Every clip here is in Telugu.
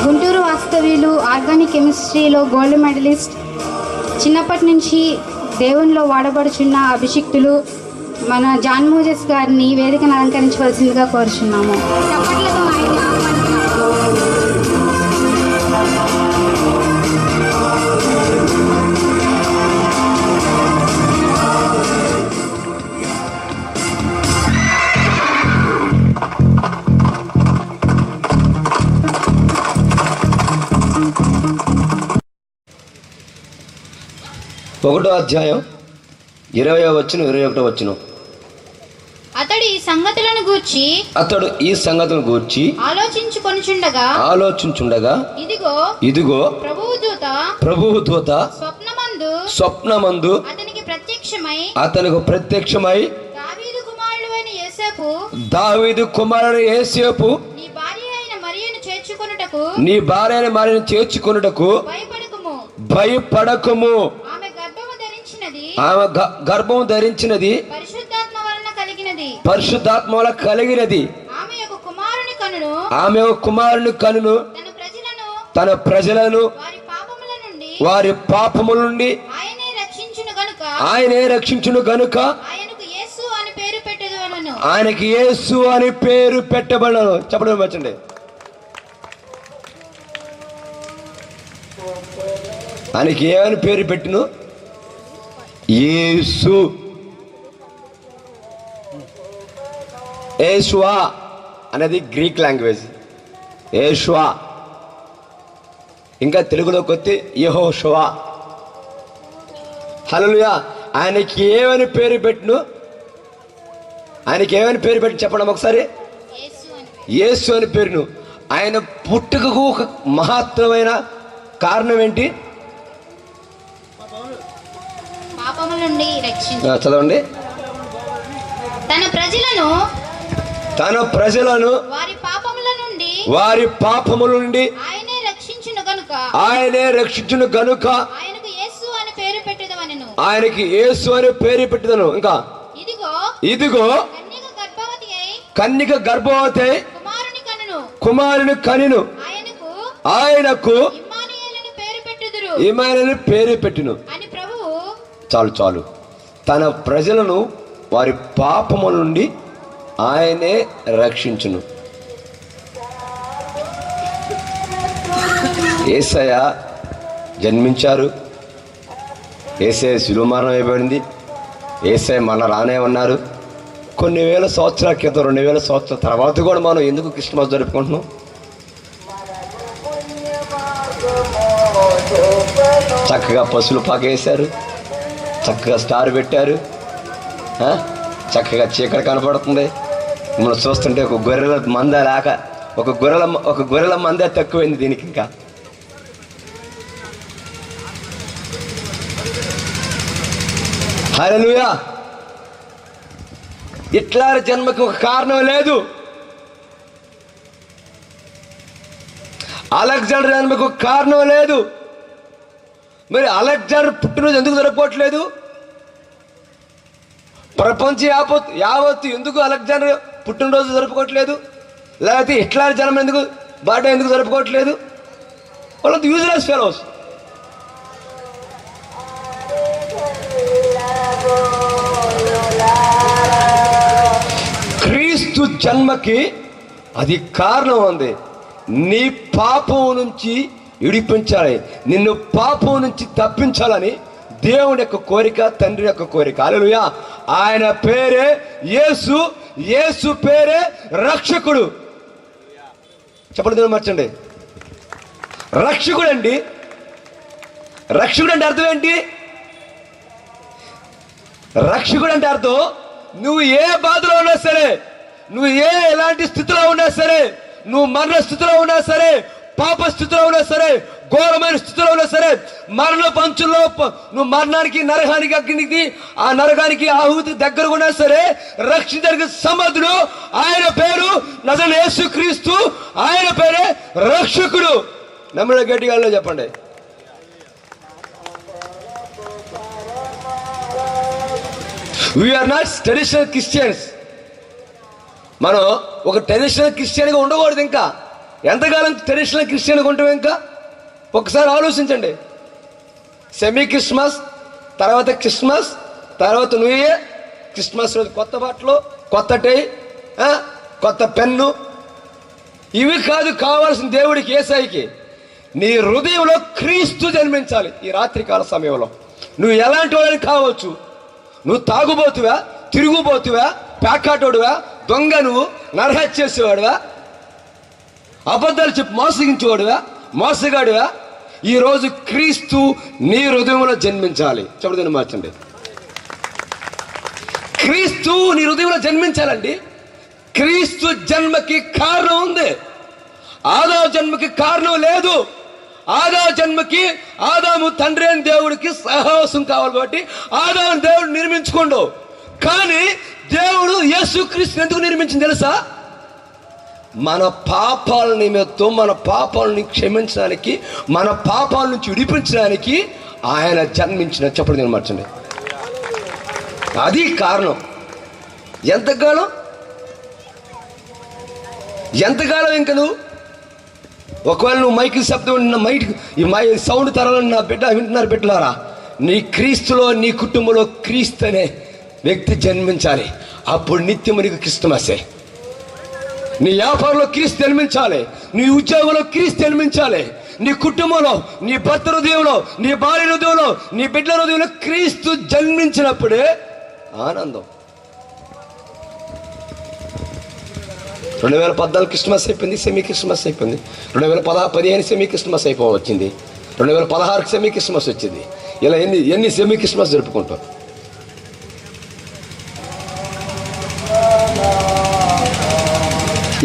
గుంటూరు వాస్తవ్యులు ఆర్గానిక్ కెమిస్ట్రీలో గోల్డ్ మెడలిస్ట్, చిన్నప్పటి నుంచి దేవునిలో వాడబడుచున్న అభిషిక్తులు మన జాన్ మోజెస్ గారిని వేదికను అలంకరించవలసిందిగా కోరుచున్నాము. ఒకటో అధ్యాయం 20వ వచనం 21వ వచనం. అతడు ఈ సంగతులను గూర్చి ఆలోచించుండగా ఇదిగో ప్రభువు దూత స్వప్నమందు అతనికి ప్రత్యక్షమై దావీదు కుమారుడు యేసేపు నీ భార్య అయిన మరియను చేర్చుకొనుటకు భయపడకుము. ఆమె గర్భము ధరించినది పరిశుద్ధాత్మ వలన కలిగినది. ఆమె ఒక కుమారుని కనును తన ప్రజలను వారి పాపముల నుండి ఆయనే రక్షించును గనుక ఆయనకి యేసు అని పేరు పెట్టబడను. చెప్పడం వచ్చండి. ఆయనకి ఏమని పేరు పెట్టిను? యేసు. యేషువా అనేది గ్రీక్ లాంగ్వేజ్. యేషువా. ఇంకా తెలుగులోకి వస్తే యెహోషువా. హల్లెలూయా. ఆయనకి ఏమని పేరు పెట్టిను? ఆయనకి ఏమని పేరు పెట్టి చెప్పడం ఒకసారి. యేసు అని పేరును. ఆయన పుట్టుకకు ఒక మహత్తరమైన కారణం ఏంటి? చదవండి. తన ప్రజలను వారి పాపముల నుండి ఆయనే రక్షించును గనుక ఆయనకి యేసు అని పేరు పెట్టెదను. ఇంకా ఇదిగో కన్యక గర్భవతి కుమారుని కనిను ఆయనకు ఇమ్మానుయేలు పేరు పెట్టెను. చాలు. తన ప్రజలను వారి పాపముల నుండి ఆయనే రక్షించును. యేసయ్య జన్మించారు. యేసయ్య శిలువ మరణం అయిపోయింది. యేసయ్య మళ్ళా రానే ఉన్నారు. కొన్ని వేల సంవత్సరాల క్రితం, 2000 సంవత్సరాల తర్వాత కూడా మనం ఎందుకు క్రిస్మస్ జరుపుకుంటున్నాం? చక్కగా పశువులు పాకేశారు, చక్కగా స్టార్ పెట్టారు, చక్కగా చీకటి కనపడుతుంది. మనం చూస్తుంటే ఒక గొర్రెల మంద లేక ఒక గొర్రెల మందే తక్కువైంది దీనికి. ఇంకా హల్లెలూయా. ఇట్లా జన్మకి ఒక కారణం లేదు. అలెగ్జాండర్ జన్మకి ఒక కారణం లేదు. మరి అలెగ్జాండర్ పుట్టినరోజు ఎందుకు జరుపుకోవట్లేదు? ప్రపంచం యావత్తు ఎందుకు అలెగ్జాండర్ పుట్టినరోజు జరుపుకోవట్లేదు? లేకపోతే హిట్లర్ జన్మ ఎందుకు బర్త్డే ఎందుకు జరుపుకోవట్లేదు? వాళ్ళంతా యూజ్లెస్ ఫెలోస్. క్రీస్తు జన్మకి అది కారణం ఉంది. నీ పాపం నుంచి విడిపించాలి, నిన్ను పాపం నుంచి తప్పించాలని దేవుని యొక్క కోరిక, తండ్రి యొక్క కోరిక. హల్లెలూయా. ఆయన పేరే యేసు. యేసు పేరే రక్షకుడు. చెప్పండి, మర్చండి. రక్షకుడు అండి. రక్షకుడు అంటే అర్థం ఏంటి? రక్షకుడు అంటే అర్థం, నువ్వు ఏ బాధలో ఉన్నా సరే, నువ్వు ఎలాంటి స్థితిలో ఉన్నా సరే, నువ్వు మరణ స్థితిలో ఉన్నా సరే, పాప స్థితిలో ఉన్నా సరే, ఘోరమైన స్థితిలో ఉన్నా సరే, మరణ పంచుల్లో నువ్వు మరణానికి, నరకానికి, అగ్నికి, ఆ నరకానికి ఆహుతి దగ్గర ఉన్నా సరే, రక్షించడానికి సమర్థుడు. ఆయన పేరు నజరేయుడైన యేసుక్రీస్తు. ఆయన పేరే రక్షకుడు. నమ్మిన గట్టిగా చెప్పండి. We are not traditional Christians. మనం ఒక ట్రెడిషనల్ క్రిస్టియన్గా ఉండకూడదు. ఇంకా ఎంతకాలం ట్రెడిషనల్ క్రిస్టియన్గా ఉంటాం? ఇంకా ఒకసారి ఆలోచించండి. సెమీ క్రిస్మస్, తర్వాత క్రిస్మస్, తర్వాత న్యూ ఇయర్. క్రిస్మస్ రోజు కొత్త బట్టలు, కొత్త టై, కొత్త పెన్ను. ఇవి కాదు కావాల్సిన దేవుడికి, యేసయ్యకి. నీ హృదయంలో క్రీస్తు జన్మించాలి. ఈ రాత్రికాల సమయంలో నువ్వు ఎలాంటి వాడిని కావచ్చు. నువ్వు తాగుబోతువా, తిరుగుబోతువా, ప్యాకాటోడువా, దొంగ, నువ్వు నరహత్య చేసేవాడువా, అబద్ధాలు చెప్పి మోసగించేవాడువా, మోసగాడువా, ఈరోజు క్రీస్తు నీ హృదయంలో జన్మించాలి. చెప్పదని మార్చండి. క్రీస్తు నీ హృదయంలో జన్మించాలండి. క్రీస్తు జన్మకి కారణం ఉంది. ఆదాము జన్మకి కారణం లేదు. ఆదాము జన్మకి ఆదాము తండ్రి అయిన దేవుడికి సహవాసం కావాలి కాబట్టి ఆదాము దేవుడు నిర్మించుకోండు. కానీ దేవుడు యేసుక్రీస్తుని ఎందుకు నిర్మించింది తెలుసా? మన పాపాల నిమిత్తం, మన పాపాలను క్షమించడానికి, మన పాపాల నుంచి విడిపించడానికి ఆయన జన్మించిన. చెప్పండి నేను మార్చండి. అది కారణం. ఎంతకాలం ఇంక నువ్వు ఒకవేళ నువ్వు మైకి శబ్దం ఈ సౌండ్ తరాలని నా బిడ్డ వింటున్నారు బిడ్డలారా, నీ క్రీస్తులో, నీ కుటుంబంలో క్రీస్తు అనే వ్యక్తి జన్మించాలి. అప్పుడు నిత్యము నీకు క్రిస్మసే. నీ వ్యాపారంలో క్రీస్తు జన్మించాలి, నీ ఉద్యోగంలో క్రీస్తు జన్మించాలి, నీ కుటుంబంలో, నీ భర్త హృదయంలో, నీ భార్య హృదయంలో, నీ బిడ్డల హృదయంలో క్రీస్తు జన్మించినప్పుడే ఆనందం. 2014 క్రిస్మస్ అయిపోయింది, సెమీ క్రిస్మస్ అయిపోయింది. 2015 సెమీ క్రిస్మస్ వచ్చింది. 2016 సెమీ క్రిస్మస్ వచ్చింది. ఇలా ఎన్ని సెమీ క్రిస్మస్ జరుపుకుంటాం?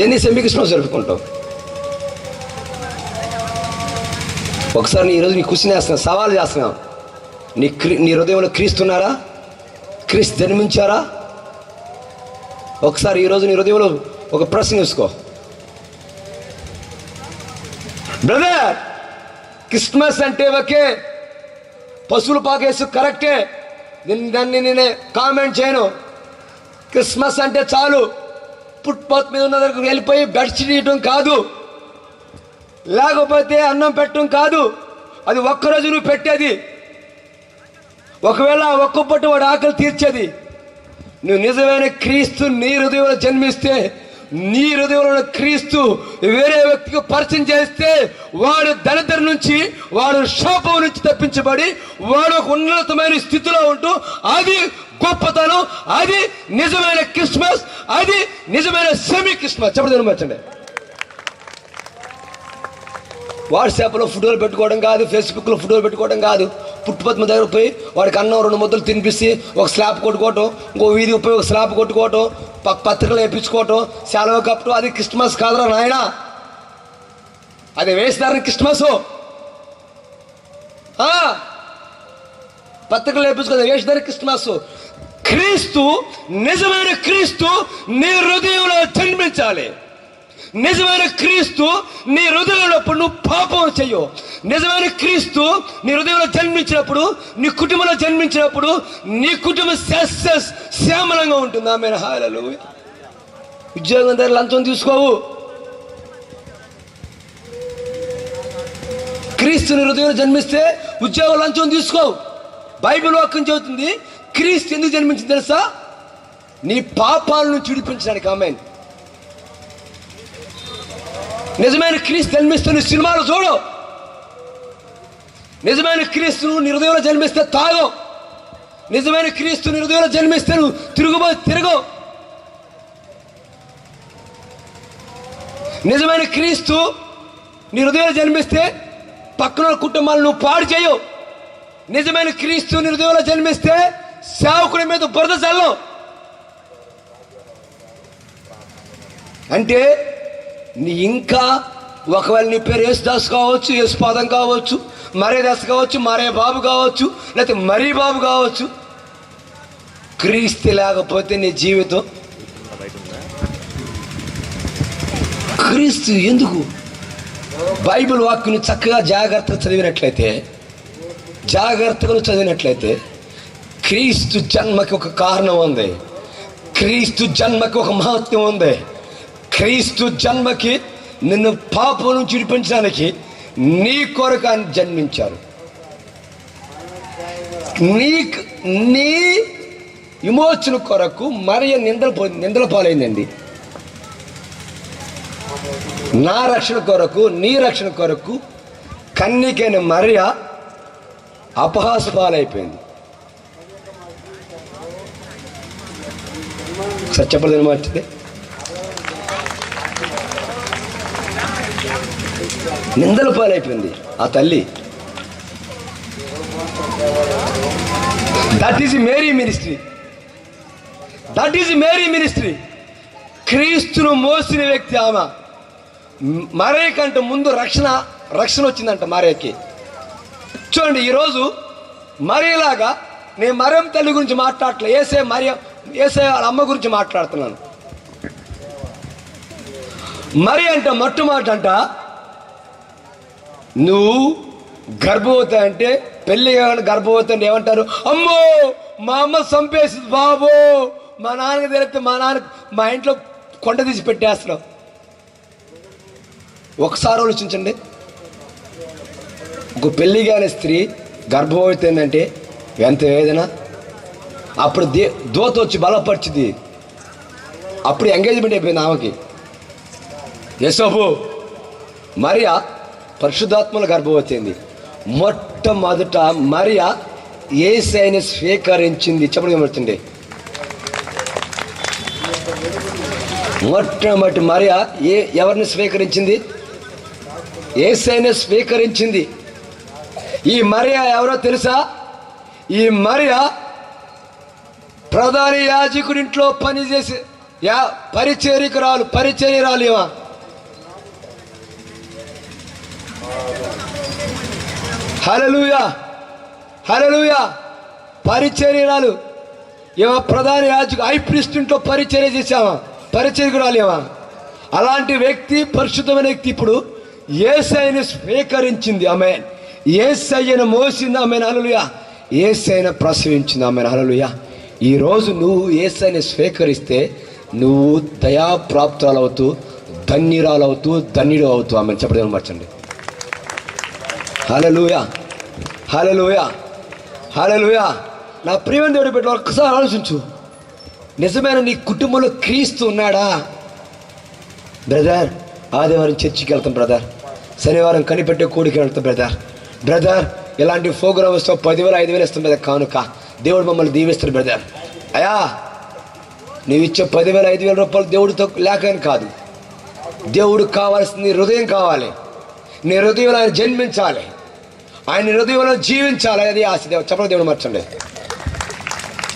ఎన్ని సెమీ క్రిస్మస్ జరుపుకుంటాం? ఒకసారి ఈరోజు నీ క్వశ్చన్ వేస్తున్నాం, సవాల్ చేస్తున్నాం. నీ హృదయంలో క్రీస్తున్నారా? క్రీస్తు జన్మించారా? ఒకసారి ఈరోజు నీ హృదయంలో ఒక ప్రశ్న వేసుకో. బ్రదర్, క్రిస్మస్ అంటే ఓకే, పశువులు పాకేసు కరెక్టే, దాన్ని నేనే కామెంట్ చేయను. క్రిస్మస్ అంటే చాలు ఫుట్పాత్ మీద ఉన్న దగ్గరకు వెళ్ళిపోయి బెడ్షీట్ ఇవ్వటం కాదు, లేకపోతే అన్నం పెట్టడం కాదు. అది ఒక్కరోజు నువ్వు పెట్టేది. ఒకవేళ ఒక్క పూట వాడు ఆకలి తీర్చేది. నువ్వు నిజమైన క్రీస్తు నీ హృదయంలో జన్మిస్తే, నీ హృదయంలో క్రీస్తు వేరే వ్యక్తికి పరిచయం చేస్తే, వాడు దరిద్రం నుంచి, వాడు శాపం నుంచి తప్పించబడి వాడు ఒక ఉన్నతమైన స్థితిలో ఉంటూ, అది గొప్పతనం, అది నిజమైన క్రిస్మస్, అది నిజమైన సెమీ క్రిస్మస్. చెప్పండి మార్చండి. వాట్సాప్లో ఫోటోలు పెట్టుకోవడం కాదు, ఫేస్బుక్లో ఫోటోలు పెట్టుకోవడం కాదు. పుట్టుపత్మ దగ్గర పోయి వాడికి అన్నం 2 ముద్దలు తినిపిస్తే ఒక స్లాబ్ కొట్టుకోవటం, ఇంకో వీధికి పోయి ఒక స్లాబ్ కొట్టుకోవటం, పత్రికలు వేయించుకోవటం, సెలవు కప్పటం, అది క్రిస్మస్ కాదురా నాయన. అది వేసినారని క్రిస్మస్. పత్రికలు వేయించుకోవడం వేసినారు క్రిస్మస్. క్రీస్తు, నిజమైన క్రీస్తు నీ హృదయంలో జన్మించాలి. నిజమైన క్రీస్తు నీ హృదయంలో నువ్వు పాపం చెయ్యవు. నిజమైన క్రీస్తు నీ హృదయంలో జన్మించినప్పుడు, నీ కుటుంబంలో జన్మించినప్పుడు, నీ కుటుంబం శ్యామలంగా ఉంటుంది. ఆమె హల్లెలూయా. ఉద్యోగం దగ్గర లంచం తీసుకోవు. క్రీస్తు నీ హృదయంలో జన్మిస్తే ఉద్యోగం లంచం తీసుకోవు. బైబిల్ వాక్యం చెబుతుంది, క్రీస్తు ఎందుకు జన్మించింది తెలుసా? నీ పాపాలను విడిపించడానికి. ఆమె నిజమైన క్రీస్తు జన్మిస్తే నువ్వు సినిమాలు చూడు. నిజమైన క్రీస్తును నీ హృదయంలో జన్మిస్తే తాగు. నిజమైన క్రీస్తు నీ హృదయంలో జన్మిస్తే నువ్వు తిరుగు. నిజమైన క్రీస్తు నీ హృదయంలో జన్మిస్తే పక్కన కుటుంబాలను నువ్వు పాడు చేయవు. నిజమైన క్రీస్తు నీ హృదయంలో జన్మిస్తే సేవకుడి మీద బురద చల్లవు. అంటే నీ ఇంకా ఒకవేళ నీ పేరు యేసుదాస్ కావచ్చు, యేసుపాదం కావచ్చు, మరే దాస్ కావచ్చు, మరే బాబు కావచ్చు, లేకపోతే మరీ బాబు కావచ్చు, క్రీస్తు లేకపోతే నీ జీవితం క్రీస్తు ఎందుకు? బైబిల్ వాక్యం చక్కగా జాగ్రత్తగా చదివినట్లయితే క్రీస్తు జన్మకి ఒక కారణం ఉంది. క్రీస్తు జన్మకి ఒక మహత్వం ఉంది. క్రీస్తు జన్మకి నిన్ను పాపం నుంచి విడిపించడానికి నీ కొరకు ఆయన జన్మించారు. నీ విమోచన కొరకు మరియ నిందల పాలైందండి. నా రక్షణ కొరకు, నీ రక్షణ కొరకు కన్నికైన మరియ అపహాస పాలైపోయింది. చెప్పలేదు మార్చింది. నిందల పాలైపోయింది ఆ తల్లి. That is Mary ministry. That is Mary ministry. క్రీస్తును మోసిన వ్యక్తి ఆమె. మరియ కంటే ముందు రక్షణ వచ్చిందంట మరియకి. చూడండి, ఈరోజు మరియలాగా నేను మరియం తల్లి గురించి మాట్లాడట్లే, ఏసే వాళ్ళ అమ్మ గురించి మాట్లాడుతున్నాను. మరి అంటే మొట్టమొదట అంట, నువ్వు గర్భవతి అంటే, పెళ్ళి గర్భవతి అంటే ఏమంటారు? అమ్మో మా అమ్మ చంపేసి బాబో, మా నాన్నకి తెలిపితే మా ఇంట్లో కొండ తీసి పెట్టేస్తున్నావు. ఒకసారి ఆలోచించండి, ఒక పెళ్ళి కాని స్త్రీ గర్భవతి ఏంటంటే ఎంత వేదన. అప్పుడు దూత వచ్చి బలపరిచింది. అప్పుడు ఎంగేజ్మెంట్ అయిపోయింది ఆమెకి. యేసోబు మరియా పరిశుద్ధాత్మల గర్భవతి అయింది. మొట్టమొదట మరియా యేసయ్యని స్వీకరించింది. చెప్పండి, మొట్టమొదటి మరియా ఎవరిని స్వీకరించింది? యేసయ్యని స్వీకరించింది. ఈ మరియా ఎవరో తెలుసా? ఈ మరియా ప్రధాన యాజకుడి ఇంట్లో పనిచేసి పరిచర్యరాలు ఇవా. హల్లెలూయా, హల్లెలూయా. పరిచర్యరాలు ఏమో, ప్రధాన యాజకు హై ప్రీస్ట్ ఇంట్లో పరిచర్య చేసావా, పరిచర్యకురాలు ఏమా. అలాంటి వ్యక్తి, పరిశుద్ధమైన వ్యక్తి ఇప్పుడు యేసయ్యని స్వీకరించింది. ఆమె యేసయ్యను మోసింది. ఆమె హల్లెలూయా. యేసయ్యను ప్రసవించింది. ఆమె హల్లెలూయా. ఈరోజు నువ్వు యేసయ్యని స్వీకరిస్తే నువ్వు దయాప్రాప్తురాలవుతూ, ధన్యురాలవుతూ, ధన్యుడు అవుతూ. ఆమె చెప్పడం మర్చండి. హల్లెలూయా, హల్లెలూయా, హల్లెలూయా. నా ప్రియమైన దేవుడి బిడ్డ, ఒక్కసారి ఆలోచించు. నిజమైన నీ కుటుంబంలో క్రీస్తు ఉన్నాడా? బ్రదర్, ఆదివారం చర్చికి వెళ్తాం బ్రదర్, శనివారం కనిపెట్టే కూడికి వెళ్తాం బ్రదర్, ఇలాంటి ప్రోగ్రామ్స్తో 10,000 5,000 ఇస్తాం బ్రదర్ కానుక. దేవుడు మమ్మల్ని దీవిస్తాడు బ్రదర్. అయ్యా, నువ్వు ఇచ్చే 10,000 5,000 రూపాయలు దేవుడితో లేకని కాదు. దేవుడికి కావాల్సింది నీ హృదయం కావాలి. నీ హృదయంలో ఆయన జన్మించాలి, ఆయన హృదయంలో జీవించాలి. అది ఆశ. చెప్పండి, దేవుడు మార్చండి.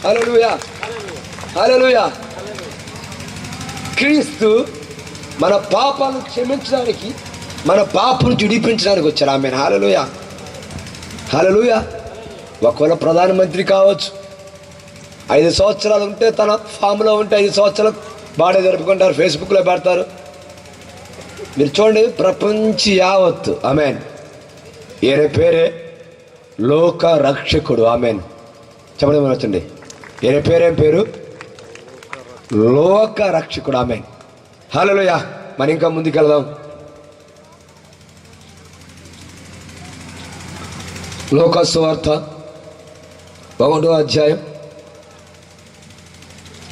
హల్లెలూయా, హల్లెలూయా. క్రీస్తు మన పాపాలను క్షమించడానికి, మన పాపను విడిపించడానికి వచ్చారు. ఆమె హల్లెలూయా, హల్లెలూయా. ఒకవేళ ప్రధానమంత్రి కావచ్చు, 5 సంవత్సరాలు ఉంటే తన ఫామ్లో ఉంటే 5 సంవత్సరాలు బాడే జరుపుకుంటారు, ఫేస్బుక్లో పెడతారు. మీరు చూడండి, ప్రపంచ యావత్తు ఆమెన్. ఈయన పేరే లోక రక్షకుడు. ఆమెన్. చెప్పడం వచ్చండి, ఈయన పేరేం పేరు? లోక రక్షకుడు. ఆమెన్. హల్లెలూయా. మరి ఇంకా ముందుకెళ్దాం. లోకా సువార్త 1వ అధ్యాయం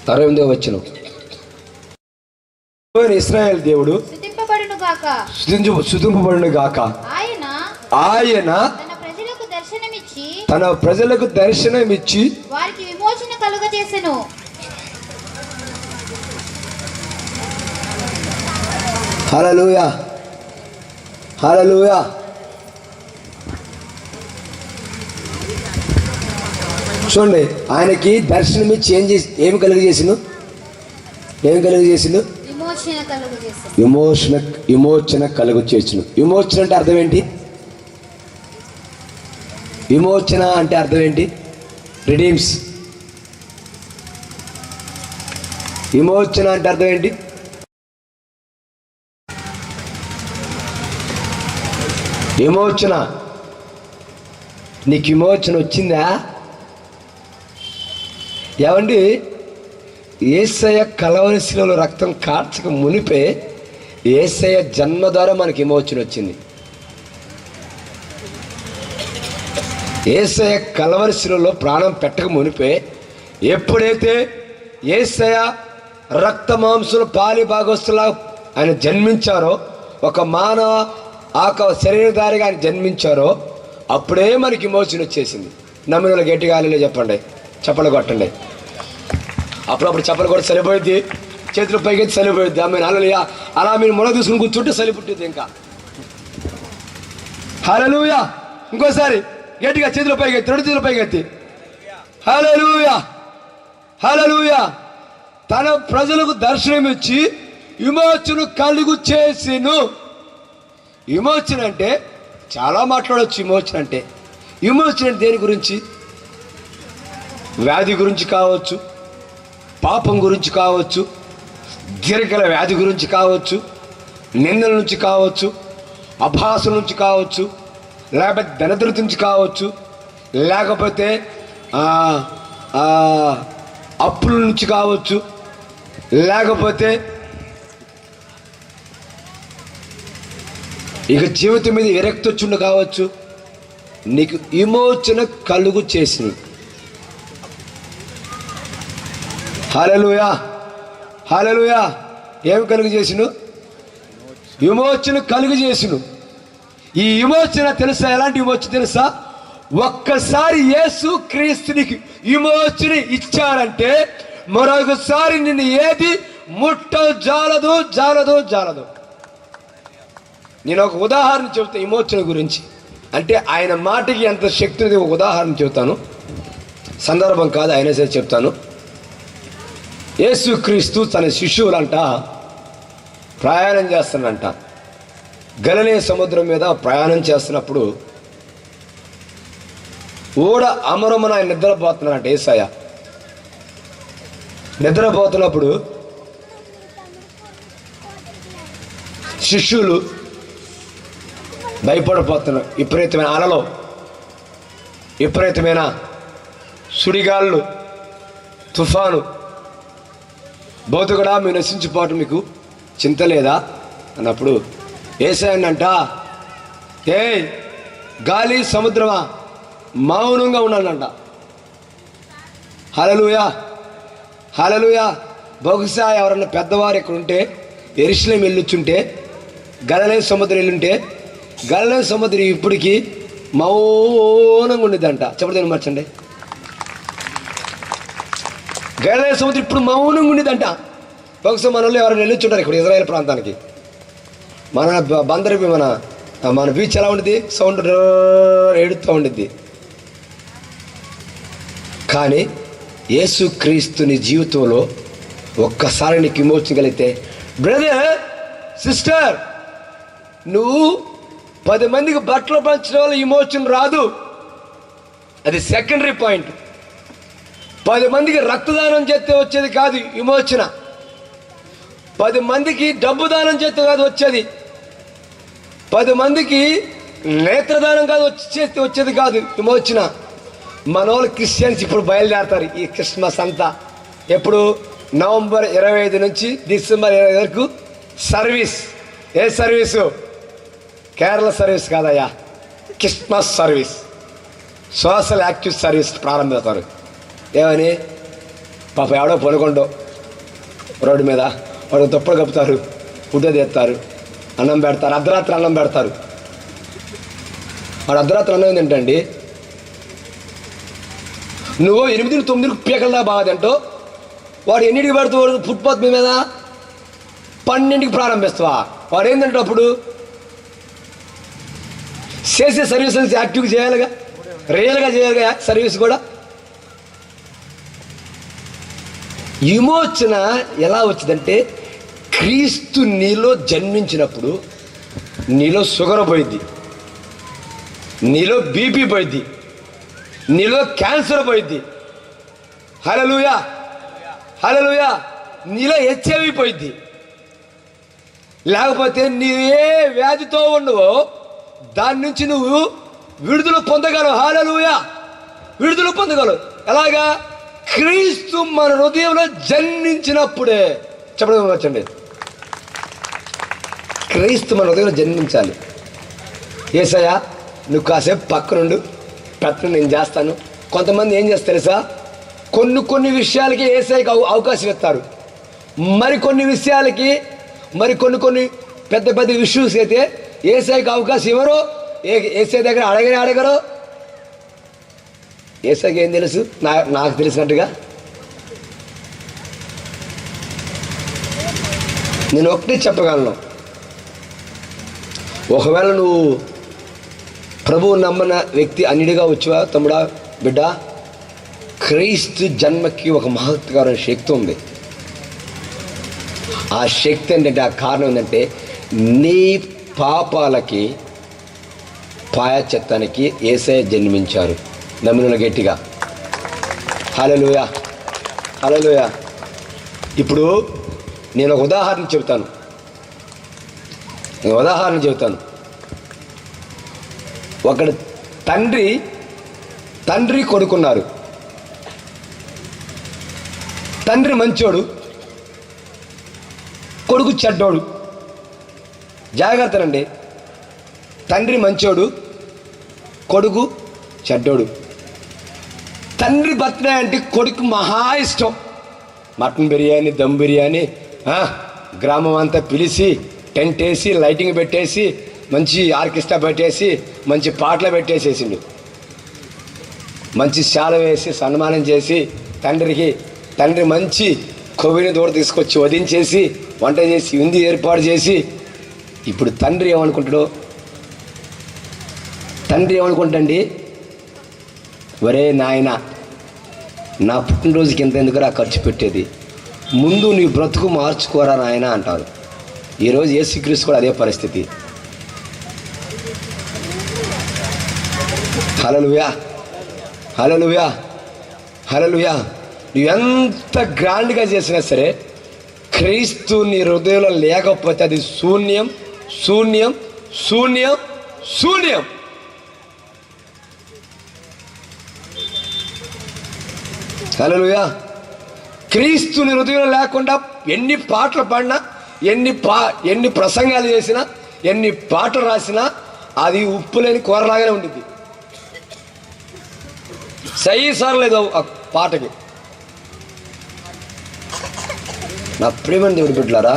68వ వచనం. ఇశ్రాయేలు దేవుడు స్తుతింపబడును గాక. ఆయన తన ప్రజలకు దర్శనమిచ్చి వారికి విమోచన కలుగజేసెను. హల్లెలూయా, హల్లెలూయా. చూడండి, ఆయనకి దర్శనమిచ్చి ఏమి కలుగజేసిండు? విమోచన కలుగు చేసిన. విమోచన అంటే అర్థం ఏంటి? విమోచన అంటే అర్థం ఏంటి? రిడీమ్స్. విమోచన అంటే అర్థం ఏంటి? విమోచన. నీకు విమోచన వచ్చిందా? ఏమండి, యేసయ్య కలవరి శిలువలో రక్తం కార్చక మునిపే యేసయ్య జన్మ ద్వారా మనకి విమోచన వచ్చింది. యేసయ్య కల్వరి శిలువలో ప్రాణం పెట్టక మునిపే ఎప్పుడైతే యేసయ్య రక్త మాంసులు పాలి భాగస్తులా ఆయన జన్మించారో, ఒక మానవ శరీరధారిగా ఆయన జన్మించారో, అప్పుడే మనకి విమోచన వచ్చేసింది. నమ్మిన గట్టిగా చెప్పండి, చప్పలు కొట్టండి. అప్పుడప్పుడు చప్పలు కూడా సరిపోయింది, చేతుల పైకి ఎత్తి సరిపోయింది. ఆమె హల్లెలూయా. అలా మీరు మొల తీసుకుని కూర్చుంటే సరిపుట్టింది. ఇంకా హల్లెలూయా. ఇంకోసారి గట్టిగా చేతుల పైకి ఎత్తి, రెండు చేతుల పైకి ఎత్తి హల్లెలూయా, హల్లెలూయా. తన ప్రజలకు దర్శనం ఇచ్చి విమోచన కలుగు చేసిను. విమోచన అంటే చాలా మాట్లాడవచ్చు. విమోచన అంటే దేని గురించి? వ్యాధి గురించి కావచ్చు, పాపం గురించి కావచ్చు, దీర్ఘకాల వ్యాధి గురించి కావచ్చు, నిందల నుంచి కావచ్చు, అభాసం నుంచి కావచ్చు, లేకపోతే దరిద్రత నుంచి కావచ్చు, లేకపోతే అప్పుల నుంచి కావచ్చు, లేకపోతే ఇక జీవితం మీద విరక్తి వచ్చుండు కావచ్చు. నీకు విమోచన కలుగు చేసింది. హల్లెలూయా, హల్లెలూయా. ఏమి కలుగు చేసిను? విమోచన కలుగు చేసిను. ఈ విమోచన తెలుసా? ఎలాంటి విమోచన తెలుసా? ఒక్కసారి యేసు క్రీస్తునికి విమోచన ఇచ్చారంటే మరొకసారి నిన్ను ఏది ముట్ట జాలదు, జాలదు, జాలదు. నేను ఒక ఉదాహరణ చెబుతా విమోచన గురించి. అంటే ఆయన మాటకి ఎంత శక్తి ఉంది. ఒక ఉదాహరణ చెబుతాను, సందర్భం కాదు అయినా సరే చెప్తాను. యేసుక్రీస్తు తన శిష్యులంట ప్రయాణం చేస్తానంట. గలిలయ సముద్రం మీద ప్రయాణం చేస్తున్నప్పుడు ఓడ అమరమున ఆయన నిద్రపోతున్నాడంట. యేసయ్య నిద్రపోతున్నప్పుడు శిష్యులు భయపడిపోతున్నారు. విపరీతమైన అలలు, విపరీతమైన సుడిగాళ్ళు, తుఫాను. బోధకుడా, మీరు నశించిపోవటం మీకు చింత లేదా అన్నప్పుడు యేసయ్యనంట, ఏ గాలి సముద్రమా మౌనంగా ఉన్నానంట. హల్లెలూయా, హల్లెలూయా. బహుశా ఎవరన్నా పెద్దవారు ఇక్కడ ఉంటే, యెరూషలేము వెళ్ళొచ్చుంటే, గలిలయ సముద్రం వెళ్ళుంటే, గలిలయ సముద్రం ఇప్పటికి మౌనంగా ఉండేదంట. చెప్పడం మార్చండి. గలిలయ సముద్రం ఇప్పుడు మౌనంగా ఉండేదంట. బహుశా మన వాళ్ళు ఎవరైనా వెళ్ళొచ్చుంటారు ఇక్కడ ఇజ్రాయెల్ ప్రాంతానికి. మన బందర్ మన బీచ్ ఎలా ఉంటుంది? సౌండ్ ఏడుతూ ఉండిద్ది. కానీ యేసుక్రీస్తుని జీవితంలో ఒక్కసారి నీకు విమోచన కలిగితే, బ్రదర్, సిస్టర్, నువ్వు 10 మందికి బట్టలు పంచడం వల్ల విమోచన రాదు. అది సెకండరీ పాయింట్. 10 మందికి రక్తదానం చేస్తే వచ్చేది కాదు విమోచన. 10 మందికి డబ్బు దానం చేస్తే కాదు వచ్చేది. 10 మందికి నేత్రదానం కాదు చేస్తే వచ్చేది కాదు విమోచన. మన వాళ్ళు క్రిస్టియన్స్ ఇప్పుడు బయలుదేరతారు ఈ క్రిస్మస్ అంతా. ఎప్పుడు? నవంబర్ 25 నుంచి డిసెంబర్ 20 వరకు సర్వీస్. ఏ సర్వీసు? కేరళ సర్వీస్ కాదయ్యా, Christmas service, social active service ప్రారంభిస్తారు. ఏమని? పాప ఎవడో పనుకోండో రోడ్డు మీద వాడు దుప్పలు కప్పుతారు, ఫుడ్ తెస్తారు, అన్నం పెడతారు, అర్ధరాత్రి అన్నం పెడతారు. వాడు అర్ధరాత్రి అన్నం ఏంటండి? నువ్వు 8-9 పీకలదా బాగా తింటావు. వాడు ఎన్నింటికి పెడతావు? ఫుట్పాత్ మీద 12కి ప్రారంభిస్తావా? వాడు ఏంటంటే అప్పుడు చేసే సర్వీసెస్ యాక్టివ్గా చేయాలిగా, రియల్గా చేయాలిగా సర్వీస్ కూడా. విమోచన ఎలా వచ్చిందంటే, క్రీస్తు నీలో జన్మించినప్పుడు నీలో షుగర్ పోయింది, నీలో బీపీ పోయింది, నీలో క్యాన్సర్ పోయింది. హల్లెలూయా, హల్లెలూయా. నీలో హెచ్ఐవి పోయింది. లేకపోతే నీవు ఏ వ్యాధితో ఉండవో దాని నుంచి నువ్వు విడుదల పొందగలవు. హల్లెలూయా, విడుదల పొందగలవు. ఎలాగా? క్రీస్తు మన హృదయంలో జన్మించినప్పుడే. చెప్పడం వచ్చండి. క్రీస్తు మన హృదయంలో జన్మించాలి. యేసయ్యా నువ్వు కాసేపు పక్కనుండు, ప్రశ్న నేను చేస్తాను. కొంతమంది ఏం చేస్తారు తెలుసా, కొన్ని విషయాలకి యేసయ్యకి అవకాశం ఇస్తారు, మరికొన్ని విషయాలకి కొన్ని పెద్ద ఇష్యూస్ అయితే యేసయ్యకి అవకాశం ఇవ్వరు. యేసయ్య దగ్గర అడగరు. యేసయ్యకి ఏం తెలుసు, నాకు తెలిసినట్టుగా నేను ఒకటే చెప్పగలను. ఒకవేళ నువ్వు ప్రభువు నమ్మన వ్యక్తి అన్నిటిగా వచ్చావా తమ్ముడా, బిడ్డ, క్రీస్తు జన్మకి ఒక మహత్కరమైన శక్తి ఉంది. ఆ శక్తి ఏంటంటే, ఆ కారణం ఏంటంటే, నీ పాపాలకి ప్రాయశ్చిత్తానికి యేసయ్య జన్మించారు. నమ్మిన గట్టిగా హల్లెలూయా, హల్లెలూయా. ఇప్పుడు నేను ఒక ఉదాహరణ చెబుతాను. ఒకడు తండ్రి కొడుకున్నారు. తండ్రి మంచోడు, కొడుకు చెడ్డోడు. జాగ్రత్తనండి, తండ్రి మంచోడు, కొడుకు చెడ్డోడు. తండ్రి బర్త్డే అంటే కొడుకు మహా ఇష్టం. మటన్ బిర్యానీ, దమ్ బిర్యానీ, గ్రామం అంతా పిలిచి టెంట్ వేసి లైటింగ్ పెట్టేసి మంచి ఆర్కెస్ట్రా పెట్టేసి మంచి పాటలు పెట్టేసేసిండు. మంచి శాల వేసి సన్మానం చేసి తండ్రి మంచి కొవ్విని దూడ తీసుకొచ్చి వధించేసి వంట చేసి విందు ఏర్పాటు చేసి, ఇప్పుడు తండ్రి ఏమనుకుంటాండి, ఒరే నాయన, నా పుట్టినరోజుకి ఎంత ఎందుకురా ఖర్చు పెట్టేది, ముందు నీ బ్రతుకు మార్చుకోరా నాయన అంటారు. ఈరోజు యేసుక్రీస్తు కూడా అదే పరిస్థితి. హల్లెలూయా, హల్లెలూయా, హల్లెలూయా. నువ్వు ఎంత గ్రాండ్గా చేసినా సరే క్రీస్తు నీ హృదయంలో లేకపోతే అది శూన్యం, శూన్యం, శూన్యం, శూన్యం. హల్లెలూయా. క్రీస్తు నీ హృదయంలో లేకుండా ఎన్ని పాటలు పాడినా, ఎన్ని ప్రసంగాలు చేసినా, ఎన్ని పాటలు రాసినా అది ఉప్పు లేని కూరలాగానే ఉండిద్ది. సైసార్ లేదు ఆ పాటకి. నా ప్రేమని దేవుడు బిడ్డలారా,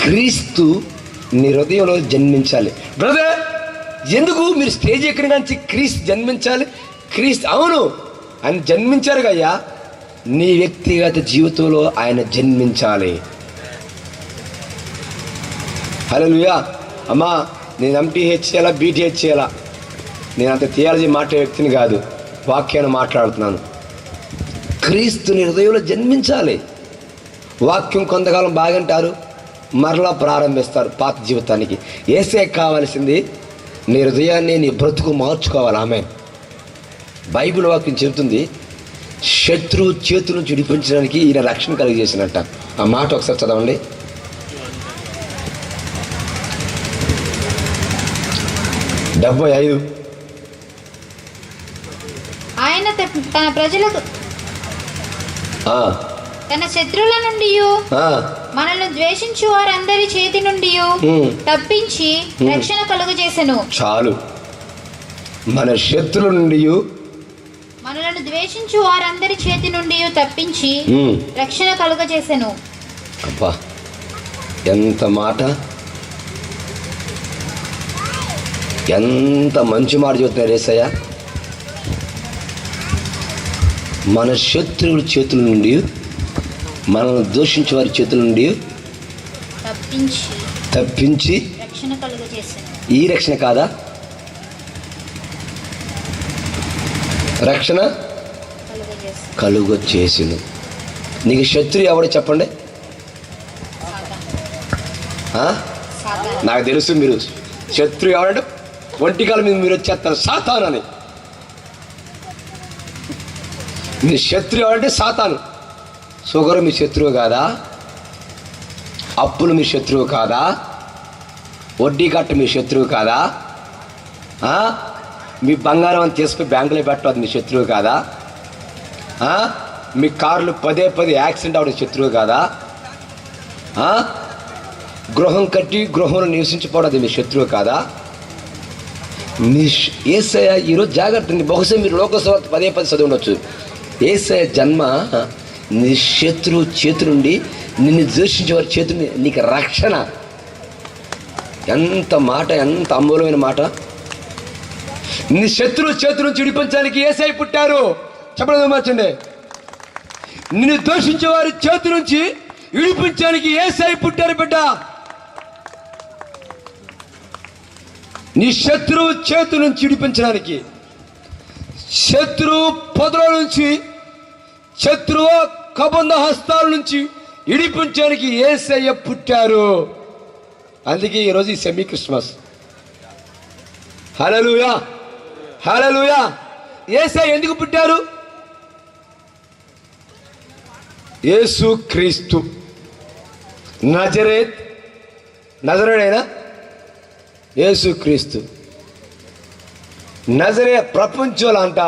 క్రీస్తు నీ హృదయంలో జన్మించాలి. బ్రదర్, ఎందుకు మీరు స్టేజ్ ఎక్కడి నుంచి క్రీస్తు జన్మించాలి? క్రీస్తు అవును, ఆయన జన్మించారు కయ్యా, నీ వ్యక్తిగత జీవితంలో ఆయన జన్మించాలి. హల్లెలూయా. అమ్మా, నేను ఎంటీహెచ్ చేయాలా, బీటీహెచ్ చేయాలా, నేను అంత థియాలజీ మాట్లాడే వ్యక్తిని కాదు, వాక్యాన్ని మాట్లాడుతున్నాను. క్రీస్తుని హృదయంలో జన్మించాలి. వాక్యం కొంతకాలం బాగంటారు, మరలా ప్రారంభిస్తారు పాత జీవితానికి. యేసే కావాల్సింది నీ హృదయాన్ని, నీ బ్రతుకు మార్చుకోవాలి. ఆమె బైబిల్ వాక్యం చెబుతుంది, శత్రువు చేతుల నుంచి విడిపించడానికి ఈయన రక్షణ కలిగజేసినట్ట. ఆ మాట ఒకసారి చదవండి. ఆయన తన ప్రజలకు తన శత్రువుల నుండి మనల్ని ద్వేషించు వారందరి చేతి నుండి తప్పించి రక్షణ కలుగజేసెను. చాలు. మన శత్రువుల నుండి మనలను ద్వేషించు వారందరి చేతి నుండి తప్పించి రక్షణ కలుగజేసెను. అబ్బా, ఎంత మాట, ఎంత మంచి మాట చెబుతున్నారు యేసయ్య. మన శత్రువుల చేతుల నుండి, మనల్ని దూషించే వారి చేతుల నుండి తప్పించి రక్షణ కలుగజేసెను. ఈ రక్షణ కాదా? రక్షణ కలుగజేసెను. నీకు శత్రువు ఎవడు చెప్పండి? నాకు తెలుసు, మీరు శత్రువు ఎవడంటే ఒంటికాల మీద మీరు వచ్చేస్తారు సాతాను అని. మీ శత్రువు ఎవడంటే సాతాను. షుగర్ మీ శత్రువు కాదా? అప్పులు మీ శత్రువు కాదా? వడ్డీ కట్ట మీ శత్రువు కాదా? మీ బంగారం అని తీసుకుని బ్యాంకులో పెట్టదు మీ శత్రువు కాదా? మీ కార్లు పదే యాక్సిడెంట్ అవడం శత్రువు కాదా? గృహం కట్టి గృహంలో నివసించిపోవడం అది మీ శత్రువు కాదా? మీ యేసయ్య ఈరోజు జాగ్రత్త, బహుశా మీరు లోకసభ 10 చదివి ఉండొచ్చు. యేసయ్య జన్మ నీ శత్రువు చేతి నుండి, నిన్ను ద్వేషించే వారి చేతి నుండి నీకు రక్షణ. ఎంత మాట, ఎంత అమూలమైన మాట. నీ శత్రువు చేతి నుంచి విడిపించడానికి యేసయ్య పుట్టారు. చెప్పడం మార్చండి. నిన్ను దోషించే వారి చేతి నుంచి విడిపించడానికి యేసయ్య పుట్టారు బిడ్డ. నీ శత్రువు చేతి నుంచి విడిపించడానికి, శత్రువు పొదల నుంచి, శత్రువు కబంధ హస్తాల నుంచి విడిపించడానికి యేసయ్య పుట్టారు. అందుకే ఈరోజు ఈ సెమీ క్రిస్మస్. హల్లెలూయా, హల్లెలూయా. యేసయ్య ఎందుకు పుట్టారు? యేసు క్రీస్తు నజరేడైనా యేసు క్రీస్తు. ప్రపంచంలో అంట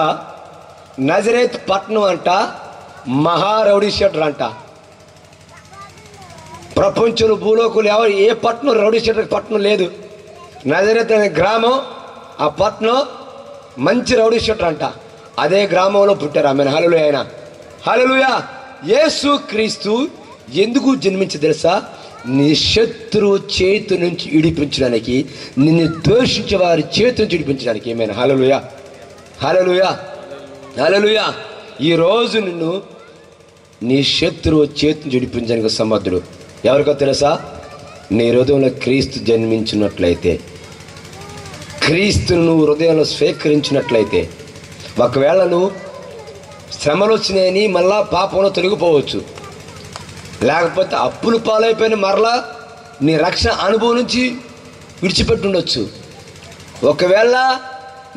నజరేత్ పట్టణం అంట మహారౌడీ షెటర్ అంట. ప్రపంచంలో భూలోకులు ఎవరు ఏ పట్టణం రౌడీ షెటర్ పట్టణం లేదు. నజరేత్ అనే గ్రామం, ఆ పట్టణం మంచి రౌడీ షెటర్ అంట. అదే గ్రామంలో పుట్టారు. ఆమె హల్లెలూయా అయినా. హల్లెలూయా. యేసు క్రీస్తు ఎందుకు జన్మించి తెలుసా? నీ శత్రువు చేతి నుంచి విడిపించడానికి, నిన్ను ద్వేషించే వారి చేతి నుంచి విడిపించడానికి. ఏమైనా హల్లెలూయా, హల్లెలూయా, హల్లెలూయా. ఈరోజు నిన్ను నీ శత్రువు చేతి నుంచి విడిపించడానికి సమర్థుడు ఎవరికో తెలుసా? నీ హృదయంలో క్రీస్తు జన్మించినట్లయితే, క్రీస్తును నువ్వు హృదయంలో స్వీకరించినట్లయితే, ఒకవేళ నువ్వు శ్రమలు వచ్చినాయని మళ్ళా పాపంలో తొలగిపోవచ్చు, లేకపోతే అప్పులు పాలైపోయిన మరలా నీ రక్షణ అనుభవం నుంచి విడిచిపెట్టి ఉండొచ్చు. ఒకవేళ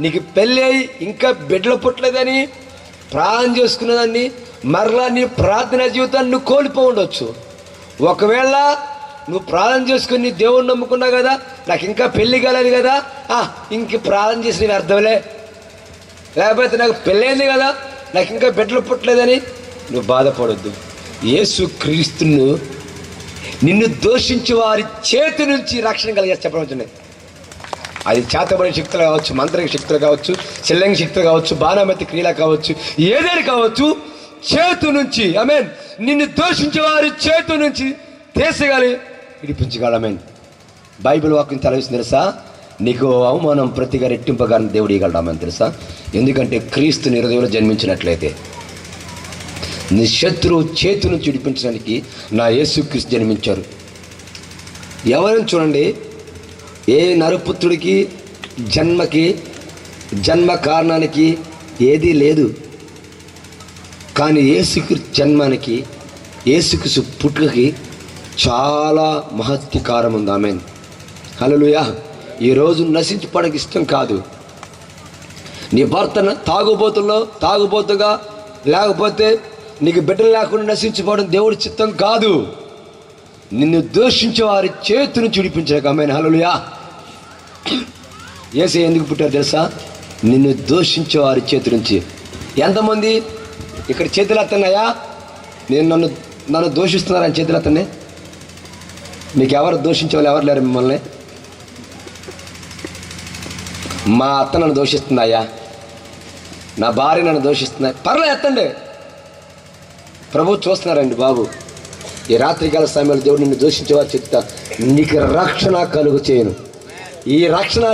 నీకు పెళ్ళి అయి ఇంకా బిడ్డలు పుట్టలేదని ప్రార్థన చేసుకున్నదాన్ని మరలా నీ ప్రార్థన జీవితాన్ని నువ్వు కోల్పో ఉండొచ్చు. ఒకవేళ నువ్వు ప్రార్థన చేసుకుని దేవుణ్ణి నమ్ముకున్నావు కదా, నాకు ఇంకా పెళ్ళి కాలేదు కదా, ఇంక ప్రార్థన చేసిన అర్థంలే, లేకపోతే నాకు పెళ్ళైంది కదా, నాకు ఇంకా బిడ్డలు పుట్టలేదని నువ్వు బాధపడొద్దు. యేసు క్రీస్తును నిన్ను దోషించే వారి చేతి నుంచి రక్షణ కలిగే చెప్పబడుతున్నాయి. అది చేతబడే శక్తులు కావచ్చు, మంత్రిక శక్తులు కావచ్చు, చెల్లంగి శక్తులు కావచ్చు, బాణామతి క్రియలు కావచ్చు, ఏదైనా కావచ్చు, చేతు నుంచి ఆమేన్ నిన్ను దోషించే వారి చేతు నుంచి తీసగాలి, విడిపించగలరు. ఆమేన్. బైబిల్ వాక్యం తెలియజేస్తుంది తెలుసా? నీకు అవమానం ప్రతిగా రెట్టింపగానే దేవుడు ఇవ్వగలడామని తెలుసా? ఎందుకంటే క్రీస్తు నీ హృదయంలో జన్మించినట్లయితే నీ శత్రువు చేతి నుంచి విడిపించడానికి నా యేసుక్రీస్తు జన్మించారు. ఎవరైనా చూడండి, ఏ నరపుత్రుడికి జన్మ కారణానికి ఏదీ లేదు, కానీ యేసుక్రీస్తు జన్మానికి, యేసుక్రీస్తు పుట్టుకకి చాలా మహత్కారం ఉంది. ఆమేన్. హల్లెలూయా. ఈరోజు నశించిపోవడానికి ఇష్టం కాదు. నీ భర్తను తాగుబోతుగా లేకపోతే నీకు బిడ్డలు లేకుండా నశించిపోవడం దేవుడి చిత్తం కాదు. నిన్ను దోషించే వారి చేతి నుంచి విడిపించక. ఆమేన్. హల్లెలూయా. యేసయ్య ఎందుకు పుట్టారు తెలుసా? నిన్ను దోషించే వారి చేతి నుంచి. ఎంతమంది ఇక్కడ చేతులు ఎత్తన్నాయా? నేను నన్ను దోషిస్తున్నారని చేతులు ఎత్తండి. మీకు ఎవరు దోషించే వాళ్ళు ఎవరు లేరు మిమ్మల్ని? మా అత్త నన్ను దోషిస్తుందయ్యా, నా భార్య నన్ను దోషిస్తుంది, పర్లేదు ఎత్తండి. ప్రభు చూస్తున్నారండి బాబు. ఈ రాత్రికాల సమయంలో దేవుడు నిన్ను దోషించేవారు చెప్తా, నీకు రక్షణ కలుగు చేయను. ఈ రక్షణ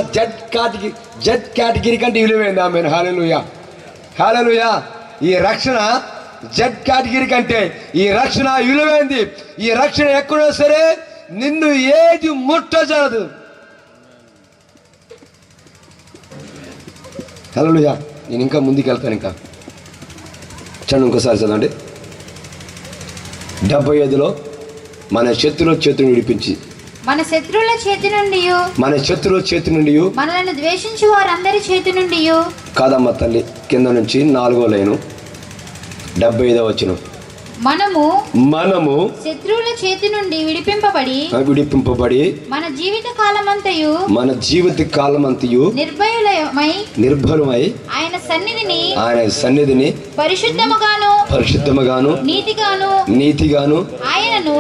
జడ్ కేటగిరీ కంటే విలువైంది. ఆమేన్. హల్లెలూయా, హల్లెలూయా. ఈ రక్షణ జడ్ కేటగిరీ కంటే ఈ రక్షణ విలువైంది. ఈ రక్షణ ఎక్కడో సరే నిన్ను ఏది ముట్టజాలదు. హల్లెలూయా. నేను ఇంకా ముందుకు వెళ్తాను. ఇంకా చూడండి, ఇంకోసారి చదవండి. 75లో మన శత్రువుల చేతిని విడిపించి, మన శత్రువుల చేతి నుండి మనల్ని ద్వేషించు వారందరి చేతి నుండి. కాదమ్మ తల్లి, కింద నుంచి 4వ లైను 75వ వచనం. మనము శత్రువుల చేతి నుండి విడిపింపబడి మన జీవిత కాలమంతయు నిర్భయమై ఆయన సన్నిధిని పరిశుద్ధముగాను నీతిగాను ఆయనను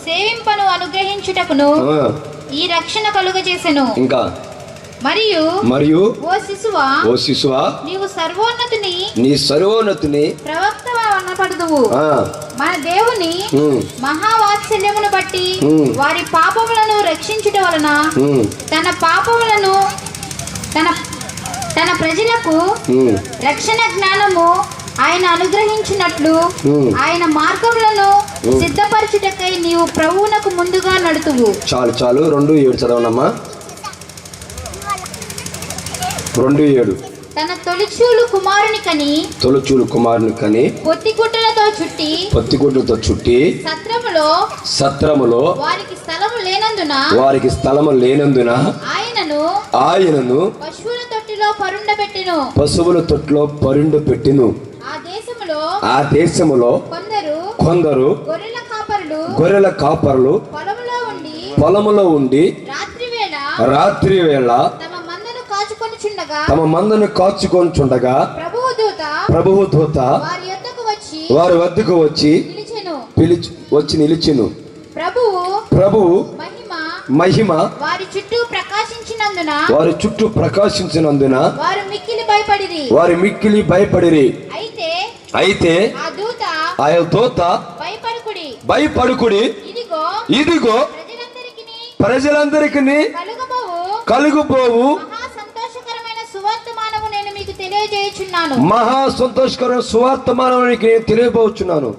సేవింపను అనుగ్రహించుటకును ఈ రక్షణ కలుగజేసెను. ఇంకా మరియు ఓ శిశువా నీవు సర్వోన్నతుని ప్రవక్త అనబడుదువు. మన దేవుని మహావాత్సల్యమును బట్టి వారి పాపములను రక్షించుట వలన తన ప్రజలకు రక్షణ జ్ఞానము ఆయన అనుగ్రహించినట్లు ఆయన మార్గములను సిద్ధపరచుటకై నీవు ప్రభువునకు ముందుగా నడుతువు. చాలు 2:7 చదవనమ్మా. 2:7 తన తొలిచూలు కుమారుని కని పొత్తిగుడ్డలతో చుట్టి సత్రములో వారికి స్థలము లేనందున ఆయనను పశువుల తొట్టిలో పరుండబెట్టెను. ఆ దేశములో కొందరు గొర్రెల కాపరులు పొలములో ఉండి రాత్రివేళ తమ మందను కాచుకొనుచుండగా ప్రభువు దూత వారి వద్దకు వచ్చి నిలిచెను. ప్రభువు మహిమ వారి చుట్టూ ప్రకాశించినందున వారు మిక్కిలి భయపడిరి. అయితే ఆ దూత భయపడుకుడి, ఇదిగో ప్రజలందరికీ కలుగుబోవు మహా సంతోషకరమైన సువార్తమానానికి తెలియబోచున్నాను.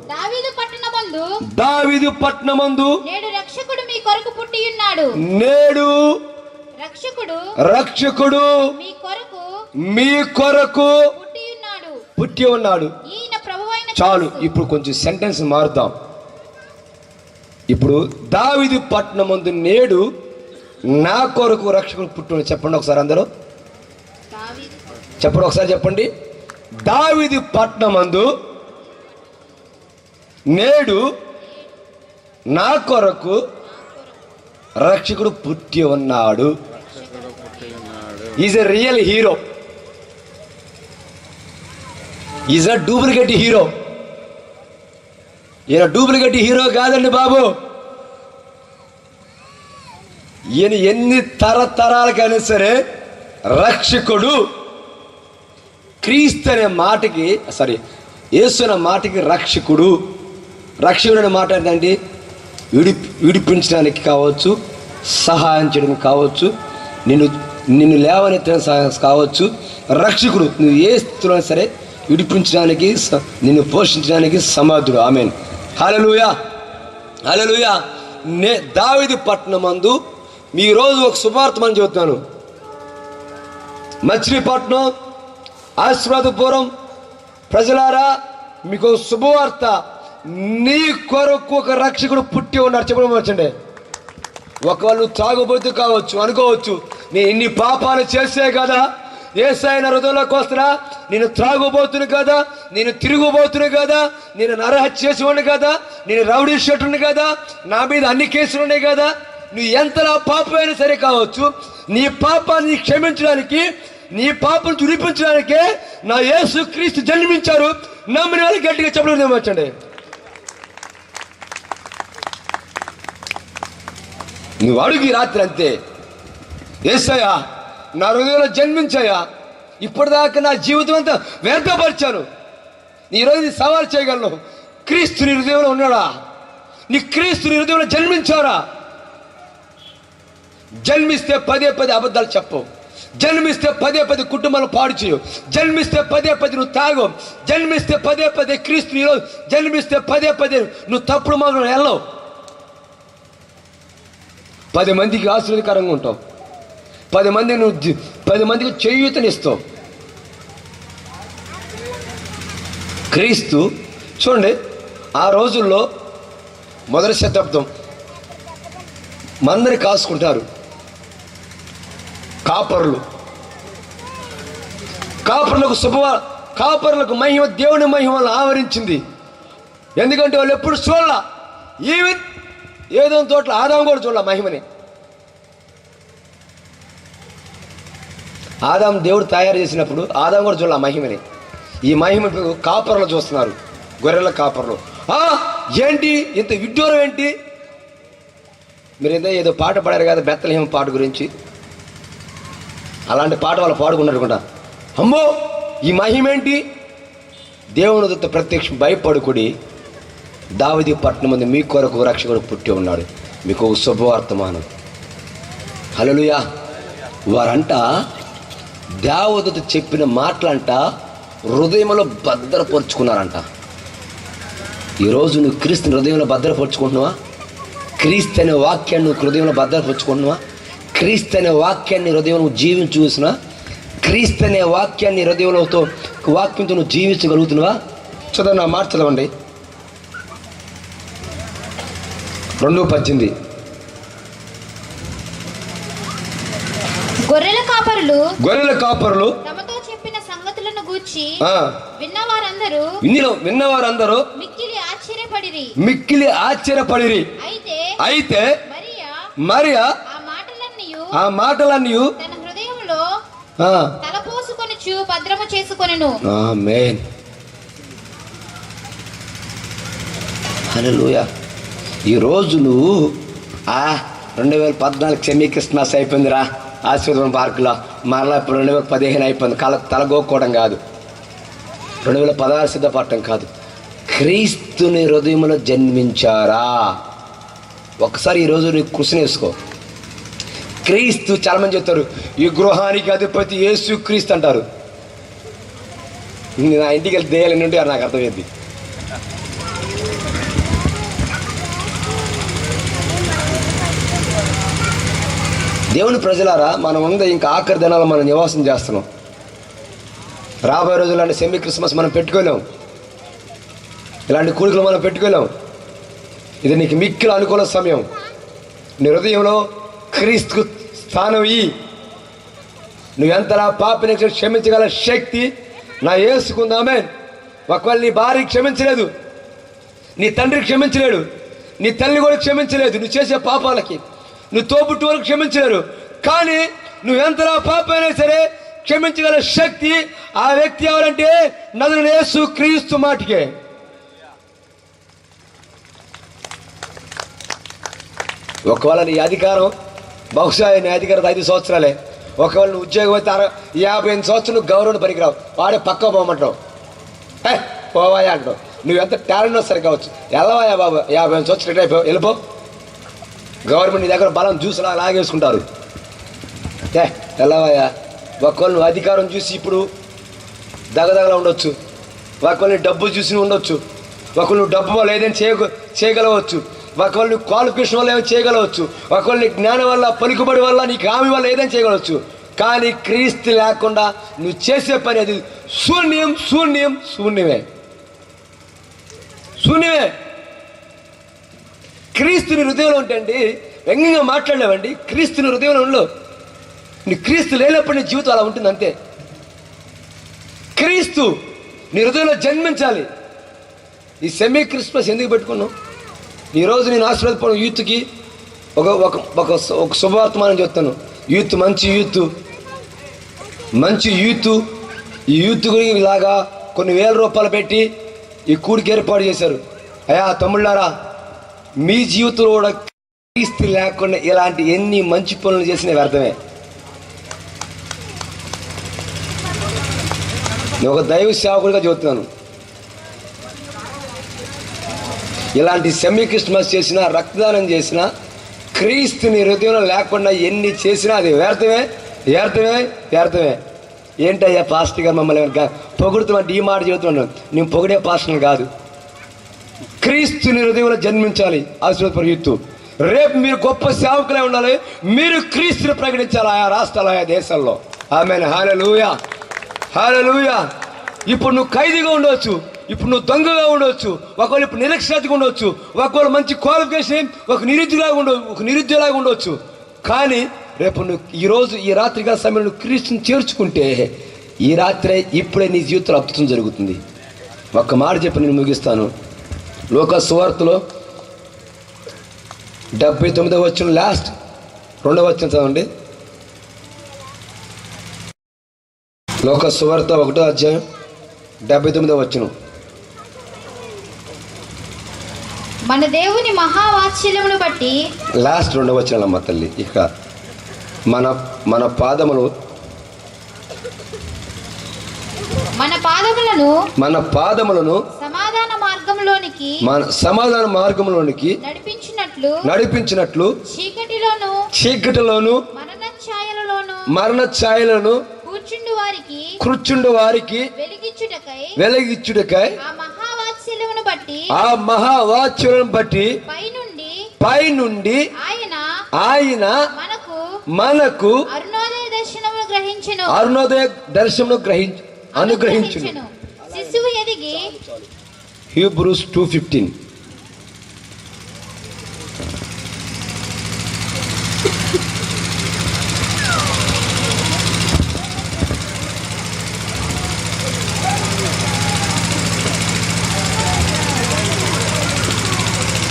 దావీదు పట్టణమందు నేడు రక్షకుడు మీ కొరకు పుట్టి ఉన్నాడు. చాలు, ఇప్పుడు కొంచెం సెంటెన్స్ మారుతాం. ఇప్పుడు దావీదు పట్టణమందు నేడు నా కొరకు రక్షకుడు పుట్టి. చెప్పండి ఒకసారి, అందరూ చెప్పండి ఒకసారి, చెప్పండి. దావీదు పట్టణమందు నేడు నా కొరకు రక్షకుడు పుట్టి ఉన్నాడు. Is a real hero, is a duplicate hero. ఈయన డూప్లికేట్ హీరో కాదండి బాబు. ఈయన ఎన్ని తరతరాలకైనా సరే రక్షకుడు. క్రీస్తు అనే మాటకి, యేసు అనే మాటకి రక్షకుడు అనే మాట ఏంటండి? విడిపించడానికి కావచ్చు, సహాయం చేయడానికి కావచ్చు, నిన్ను లేవనెత్తడానికి కావచ్చు. రక్షకుడు నువ్వు ఏ స్థితిలో సరే విడిపించడానికి, నిన్ను పోషించడానికి సమర్థుడు. ఆమేన్, హల్లెలూయా, హల్లెలూయా. దావీదు పట్టణమందు మీ రోజు ఒక శుభార్తమని చెబుతున్నాను. మచిలీపట్నం, ఆశీర్వాదపురం ప్రజలారా, మీకు శుభవార్త. నీ కొరకు ఒక రక్షకుడు పుట్టి ఉన్నాడు. చెప్పండి. ఒకవేళ నువ్వు తాగుబోతు కావచ్చు, అనుకోవచ్చు, నేను ఇన్ని పాపాలు చేసే కదా యేసయ్య హృదయంలోకి వస్తున్నా, నేను త్రాగుబోతును కదా, నేను తిరుగుబోతును కదా, నేను నరహత్య చేసి ఉండి కదా, నేను రౌడీ షీటర్ని కదా, నా మీద అన్ని కేసులు ఉన్నాయి కదా. నువ్వు ఎంతలా పాపమైనా సరే కావచ్చు, నీ పాపాన్ని క్షమించడానికి, నీ పాపం తుడిపించడానికే నా యేసు క్రీస్తు జన్మించారు. నమ్మిన వాళ్ళు గట్టిగా చెప్పలేదు. వచ్చండి, నువ్వు అడుగు రాత్రి అంతే. యేసయ్యా నా హృదయంలో జన్మించాయా, ఇప్పటిదాకా నా జీవితం అంతా వ్యర్థపరిచాను, ఈరోజు నీ సవాల్ చేయగలను. క్రీస్తు నీ హృదయంలో ఉన్నాడా? నీ క్రీస్తు నీ హృదయంలో జన్మించారా? జన్మిస్తే పదే అబద్ధాలు చెప్పవు, జన్మిస్తే పదే కుటుంబాలను పాడు చేయవు, జన్మిస్తే పదే నువ్వు తాగవు, జన్మిస్తే పదే క్రీస్తు నీలో జన్మిస్తే పదే నువ్వు తప్పుడు మార్గంలో వెళ్ళవు, 10 మందికి ఆశీర్వాదకరంగా ఉంటావు, 10 మందికి చేయూతనిస్తావు. క్రీస్తు చూడండి, ఆ రోజుల్లో మొదటి శతాబ్దం మందరి కాసుకుంటారు కాపరులకు మహిమ, దేవుని మహిమను ఆవరించింది. ఎందుకంటే వాళ్ళు ఎప్పుడు చూడాల. ఈవెన్ ఏదో తోటలో ఆదాము కూడా చూడాల మహిమని. ఆదాము దేవుడు తయారు చేసినప్పుడు ఆదాము కూడా చూడాల మహిమని. ఈ మహిమ కాపర్లు చూస్తున్నారు, గొర్రెల కాపర్లు. ఏంటి ఇంత విడ్డూరం ఏంటి? మీరు ఏదో పాట పాడారు కదా బెత్లెహేము పాట గురించి, అలాంటి పాట వాళ్ళు పాడుకున్నారనుకుంటా. అమ్మో ఈ మహిమ ఏంటి? దేవుని దూత ప్రత్యక్షం, భయపడుకుడి, దావీదు పట్టణం ముందు మీ కొరకు రక్షకుడు పుట్టి ఉన్నాడు, మీకు శుభవర్తమానం. హల్లెలూయా. వారంట దావీదుతో చెప్పిన మాటలంట హృదయంలో భద్రపరుచుకున్నారంట. ఈరోజు నువ్వు క్రీస్తుని హృదయంలో భద్రపరుచుకుంటున్నావా? క్రీస్తు అనే వాక్యాన్ని నువ్వు హృదయంలో భద్రపరుచుకుంటున్నావా? క్రీస్తు అనే వాక్యాన్ని హృదయం నువ్వు జీవించుకున్నా? క్రీస్తు అనే వాక్యాన్ని హృదయంలో వాక్యంతో నువ్వు జీవించగలుగుతున్నావా? చదవండి, నా మాట చదవండి. 2:18. గొర్రెల కాపరులు తమతో చెప్పిన సంగతులను గూర్చి విన్నవారందరూ మిక్కిలి ఆశ్చర్యపడిరి. అయితే మరియా ఆ మాటలన్నీ తన హృదయంలో తలపోసుకొని భద్రము చేసుకొనెను. ఆమేన్. హల్లెలూయా. ఈరోజు నువ్వు 2014 సెమీ క్రిస్మస్ అయిపోయిందిరా ఆశీర్వాదం పార్కులో, మరలా ఇప్పుడు 2015 అయిపోయింది. తలగోక్కోవడం కాదు, 2016 సిద్ధపడటం కాదు. క్రీస్తుని హృదయంలో జన్మించారా? ఒకసారి ఈరోజు నీకు కృషి వేసుకో. క్రీస్తు, చాలా మంది చెప్తారు ఈ గృహానికి అధిపతి యేసు క్రీస్తు అంటారు. నా ఇంటికి వెళ్ళి దేయాలని ఉంటే నాకు అర్థమైంది. దేవుని ప్రజలారా, మనం ఉంది ఇంకా ఆఖరి దినాల్లో మనం నివాసం చేస్తున్నాం. రాబోయే రోజులు అంటే సెమీ క్రిస్మస్ మనం పెట్టుకోలేం, ఇలాంటి కూడికలు మనం పెట్టుకోలేం. ఇది నీకు మిక్కిలి అనుకూల సమయం. నీ హృదయంలో క్రీస్తుకు స్థానం ఇయ్యి. నువ్వెంతలా పాపిని క్షమించగల శక్తి నా యేసుకుంది. ఆమేన్. ఒకవేళ నీ భార్య క్షమించలేదు, నీ తండ్రి క్షమించలేడు, నీ తల్లి కూడా క్షమించలేదు, నువ్వు చేసే పాపాలకి నువ్వు తోబుట్టు వరకు క్షమించలేరు. కానీ నువ్వెంతలా పాపైనా సరే క్షమించగల శక్తి ఆ వ్యక్తి ఎవరంటే నజరేయుడైన యేసు క్రీస్తు మాటికే. ఒకవేళ నీ అధికారం బహుశా నీ అధికారం 5 సంవత్సరాలే. ఒకవేళ నువ్వు ఉద్యోగం అయితే 58 సంవత్సరాలు గౌరవం పనికిరావు, వాడే పక్క పోమంటావు, పోవాయా అంటావు. నువ్వు ఎంత టాలెంట్ వస్తారు కావచ్చు, వెళ్ళవాయా బాబు 58 సంవత్సరాలు రిటైర్ అయిపోయావు, వెళ్ళిపో. గవర్నమెంట్ నీ దగ్గర బలం చూసినా లాగేసుకుంటారు. వెళ్ళవాయా. ఒకవేళ నువ్వు అధికారం చూసి ఇప్పుడు దగదగలా ఉండొచ్చు, ఒకవేళ నీ డబ్బు చూసి ఉండొచ్చు, ఒకవేళ నువ్వు డబ్బు వల్ల ఏదైనా చేయగలవచ్చు, ఒకవేళ నువ్వు క్వాలిఫికేషన్ వల్ల ఏమైనా చేయగలవచ్చు, ఒకవేళ నీ జ్ఞానం వల్ల, పలుకుబడి వల్ల, నీకు హామీ వల్ల ఏదైనా చేయగలవచ్చు. కానీ క్రీస్తు లేకుండా నువ్వు చేసే పని అది శూన్యమే. క్రీస్తుని హృదయంలో ఉంటండి, వ్యంగ్యంగా మాట్లాడలేవండి. క్రీస్తుని హృదయంలో ఉండవు. నీ క్రీస్తు లేనప్పుడు నీ జీవితం అలా ఉంటుంది అంతే. క్రీస్తు నీ హృదయంలో జన్మించాలి. ఈ సెమీ క్రిస్మస్ ఎందుకు పెట్టుకున్నావు? ఈరోజు నేను ఆశీర్వాదపడం యూత్కి ఒక శుభవర్తమానం చెప్తాను. యూత్ మంచి యూత్ ఈ యూత్ గురించి ఇలాగా కొన్ని వేల రూపాయలు పెట్టి ఈ కూడికి ఏర్పాటు చేశారు. అయ్యా తమ్ముళ్ళారా, మీ జీవితంలో కూడా క్రీస్తు లేకుండా ఇలాంటి ఎన్ని మంచి పనులు చేసిన వ్యర్థమే. నేను ఒక దైవ సేవకుడిగా చెబుతున్నాను. ఇలాంటి సెమీ క్రిస్మస్ చేసినా, రక్తదానం చేసినా, క్రీస్తుని హృదయంలో లేకుండా ఎన్ని చేసినా అది వ్యర్థమే. ఏంటయ్యా పాస్టర్ గారు మమ్మల్ని పొగుడుతామంటే ఈ మాట చెబుతున్నాను. నేను పొగిడే పాస్టర్ కాదు. క్రీస్తుని హృదయంలో జన్మించాలి ఆశీర్వాదపర యూత్. రేపు మీరు గొప్ప సేవకులే ఉండాలి. మీరు క్రీస్తుని ప్రకటించాలి ఆయా రాష్ట్రాలు, ఆయా దేశాల్లో. ఆమేన్. హల్లెలూయా. ఇప్పుడు నువ్వు ఖైదీగా ఉండవచ్చు, ఇప్పుడు నువ్వు దొంగగా ఉండవచ్చు, ఒకవేళ ఇప్పుడు నిరక్షరాతిగా ఉండవచ్చు, ఒకవేళ మంచి క్వాలిఫికేషన్ ఒక నిరుద్యోగలాగా ఉండవచ్చు. కానీ రేపు నువ్వు ఈరోజు ఈ రాత్రిగా సమయంలో క్రీస్తుని చేర్చుకుంటే ఈ రాత్రే ఇప్పుడే నీ జీవితంలో అద్భుతం జరుగుతుంది. ఒక్క మాట చెప్పి నేను ముగిస్తాను. లూకా సువార్తలో 79వ వచనం లాస్ట్ 2వ వచనం చదవండి. లూకా సువార్త 1వ అధ్యాయం 79వ వచనం. మన దేవుని మహావాత్సల్యమును బట్టి లాస్ట్ 2వ వచనం అమ్మ తల్లి. ఇక మన పాదములను సమాధాన మార్గంలోనికి నడిపించినట్లు చీకటిలోను మరణ ఛాయలను కూర్చుండు వారికి వెలిగించుటకై ఆ మహావాత్సల్యమును బట్టి పైనుండి ఆయన మనకు అరుణోదయ దర్శనమును అనుగ్రహించును. శిశువు ఎదిగి హీబ్రూస్ 2:15.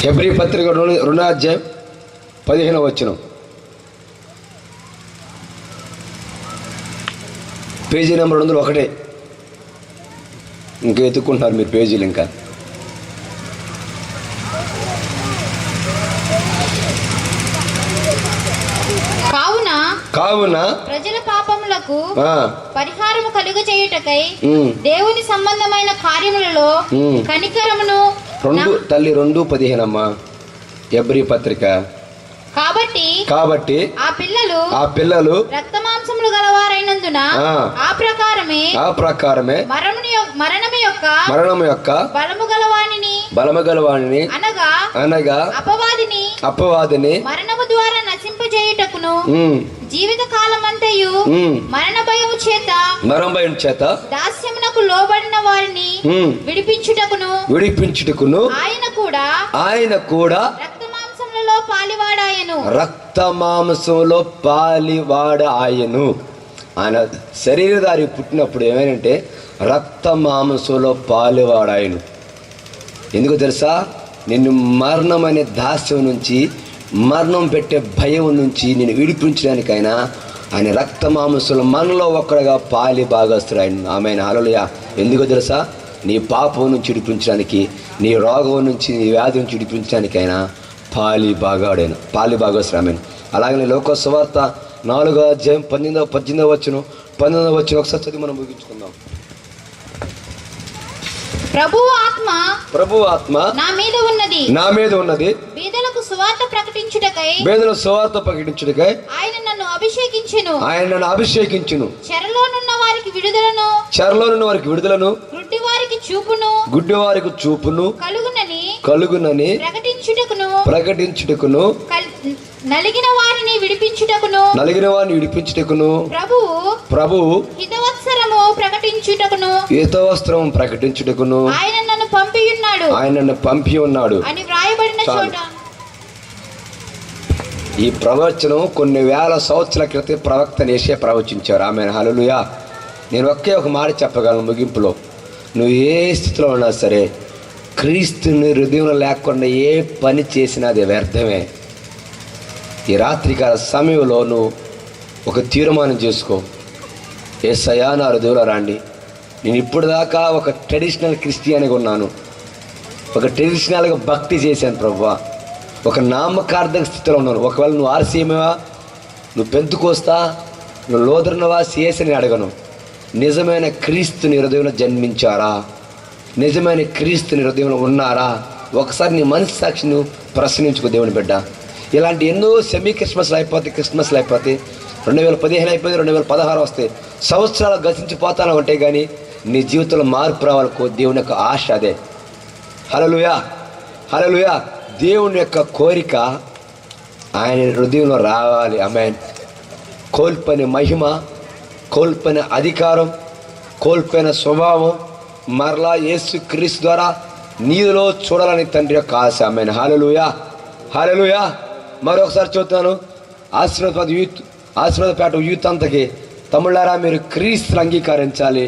హెబ్రీ పత్రిక 2వ అధ్యాయం 15వ వచనం. Page number 201. ఇంకా ఎత్తుకుంటున్నారు మీరు పేజీలు. ఇంకా కావున ప్రజల పాపములకు పరిహారము కలుగ చేయుటకై దేవుని సంబంధమైన కార్యములలో కనికరమును 2:15 అమ్మా హెబ్రీ పత్రిక. కాబట్టి ఆ పిల్లలు రక్త మాంసములు గలవారైనందున ఆ ప్రకారమే మరణము యొక్క బలము గలవానిని అనగా అపవాదిని మరణము ద్వారా నశింపజేయుటకును జీవిత కాలమంతయు మరణ భయము చేత దాస్యమునకు లోబడిన వారిని విడిపించుటకును ఆయన కూడా రక్త మాంసంలో పాలివాడ ఆయను. ఆయన శరీరధారి పుట్టినప్పుడు ఏమైనంటే రక్త మాంసంలో పాలివాడాయను. ఎందుకు తెలుసా? నిన్ను మరణం అనే దాస్యం నుంచి, మరణం పెట్టే భయం నుంచి నేను విడిపించడానికైనా ఆయన రక్త మాంసంలో మనలో ఒక్కడుగా పాలి భాగస్తుడు ఆయన. ఆమె హల్లెలూయా. ఎందుకు తెలుసా? నీ పాపం నుంచి విడిపించడానికి, నీ రోగం నుంచి, నీ వ్యాధి నుంచి విడిపించడానికైనా పాలి భాగస్వామి. అలాగనే లోక సువార్త 4వ అధ్యాయం 18వ వచనం ఒకసారి చదివి మనం ముగించుకుందాం. ప్రభువు ఆత్మ నా మీద ఉన్నది బీదలకు సువార్త ప్రకటించుటకై ఆయన నన్ను అభిషేకించును చెరలోనున్న వారికి విడుదలను గుడ్డి వారికి చూపును కలుగునని ప్రకటించుటకును నలిగిన వారిని విడిపించుటకును ప్రభువు హితవస్త్రము ప్రకటించుటకును ఆయన నన్ను పంపి ఉన్నాడు అని వ్రాయబడిన చోట. ఈ ప్రవచనం కొన్ని వేల సంవత్సరాల క్రితం ప్రవక్త యెషయా ప్రవచించారు. ఆమె హల్లెలూయా. నేను ఒక మాట చెప్పగలను ముగింపులో. నువ్వు ఏ స్థితిలో ఉన్నా సరే, క్రీస్తుని హృదయంలో లేకుండా ఏ పని చేసినా అది వ్యర్థమే. ఈ రాత్రికాల సమయంలో నువ్వు ఒక తీర్మానం చేసుకో. యేసయ్యా నా హృదయంలో రండి. నేను ఇప్పుడు దాకా ఒక ట్రెడిషనల్ క్రిస్టియన్గా ఉన్నాను, ఒక ట్రెడిషనల్గా భక్తి చేశాను ప్రభువా, ఒక నామకార్థక స్థితిలో ఉన్నాను. ఒకవేళ నువ్వు ఆర్సీఎమవా, నువ్వు పెంతుకోస్తా, నువ్వు లోదరనవా, సిఎస్ని అడగను. నిజమైన క్రీస్తుని హృదయంలో జన్మించారా? నిజమైన క్రీస్తుని హృదయంలో ఉన్నారా? ఒకసారి నీ మనసు సాక్షిని ప్రశ్నించుకో దేవుని బిడ్డ. ఇలాంటి ఎన్నో క్రిస్మస్లు అయిపోతాయి 2015 అయిపోయింది, 2016 వస్తాయి. సంవత్సరాలు గతించిపోతాను అంటే కానీ నీ జీవితంలో మార్పు రావాలకో దేవుని యొక్క ఆశ అదే. హల్లెలూయా, హల్లెలూయా. దేవుని యొక్క కోరిక ఆయన హృదయంలో రావాలి. ఆమేన్. కోల్పోయిన మహిమ, కోల్పోయిన అధికారం, కోల్పోయిన స్వభావం మరలా యేసు క్రీస్తు ద్వారా నీలో చూడాలని తండ్రి యొక్క ఆశ. ఆమేన్. హల్లెలూయా, హల్లెలూయా. మరొకసారి చూస్తున్నాను. ఆశీర్వాదపేట యూత్ అంతకి తమ్ముళ్ళారా, మీరు క్రీస్తుని అంగీకరించాలి.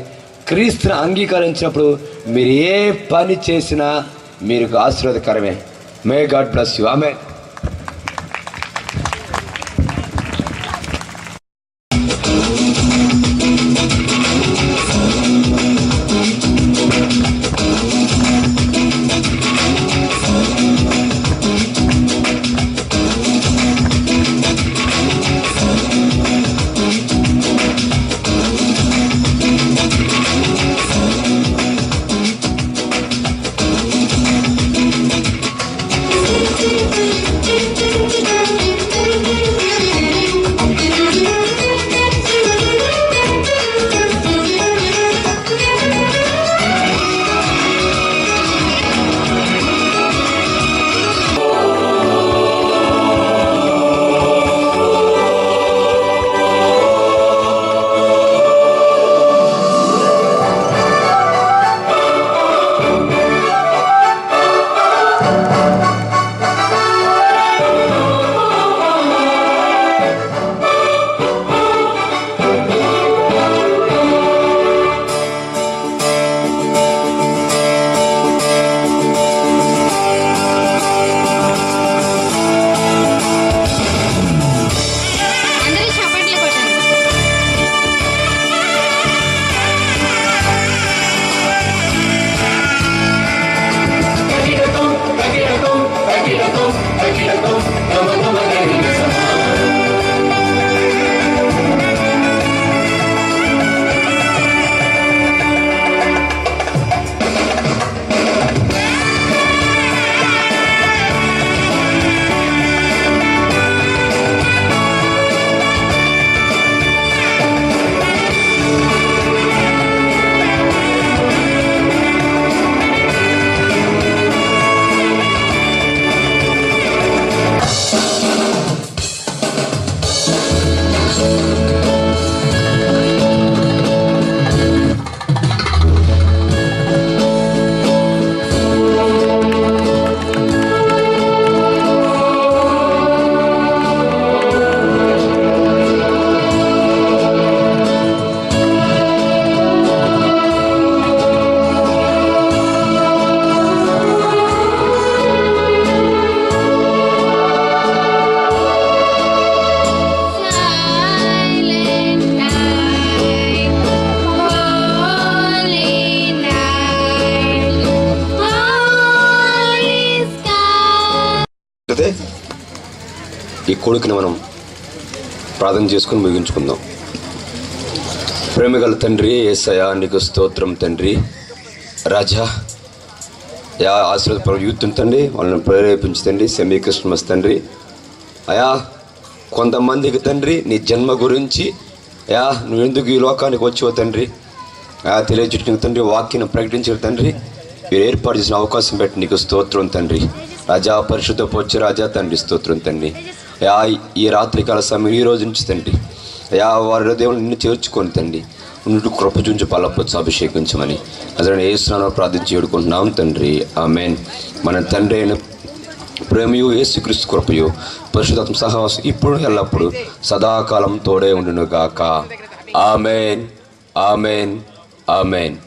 క్రీస్తుని అంగీకరించినప్పుడు మీరు ఏ పని చేసినా మీకు ఆశీర్వాదకరమే. May God bless you. Amen. అందరూ చప్పట్లు కొట్టండి. Silent night, holy night, holy sky. అయితే ఈ కొడుకుని మనం ప్రార్థన చేసుకుని ముగించుకుందాం. ప్రేమగల తండ్రి యేసయ్యా, నీకు స్తోత్రం తండ్రి. రాజా ఆశీర్వాద యూత్ తండ్రి, వాళ్ళని ప్రేరేపించండి. సెమీ క్రిస్మస్ తండ్రి అయా, కొంతమందికి తండ్రి నీ జన్మ గురించి అయా నువ్వు ఎందుకు ఈ లోకానికి వచ్చావు తండ్రి తెలియజేయడానికి తండ్రి, వాక్యం ప్రకటించిన తండ్రి మీరు ఏర్పాటు చేసిన అవకాశం పెట్టి నీకు స్తోత్రం తండ్రి. రాజా పరిశుద్ధ పోచ్చు రాజా తండ్రి స్తోత్రం తండ్రి. అయా ఈ రాత్రికాల సమయం ఈ రోజు నుంచి తండ్రి అయా వారి దేవుని నిన్ను చేర్చుకొని తండ్రి ఉన్నట్టు కృప చూంచి బలపచ్చు అభిషేకించమని అతను ఏ స్నానం ప్రార్థించి వేడుకుంటున్నాం తండ్రి. ఆమేన్. మన తండ్రి అయిన ప్రేమయు యేసుక్రీస్తు కృపయు పరిశుద్ధాత్మ సహవాసం ఇప్పుడు ఎల్లప్పుడు సదాకాలం తోడే ఉండును గాక. ఆమేన్, ఆమేన్, ఆమేన్.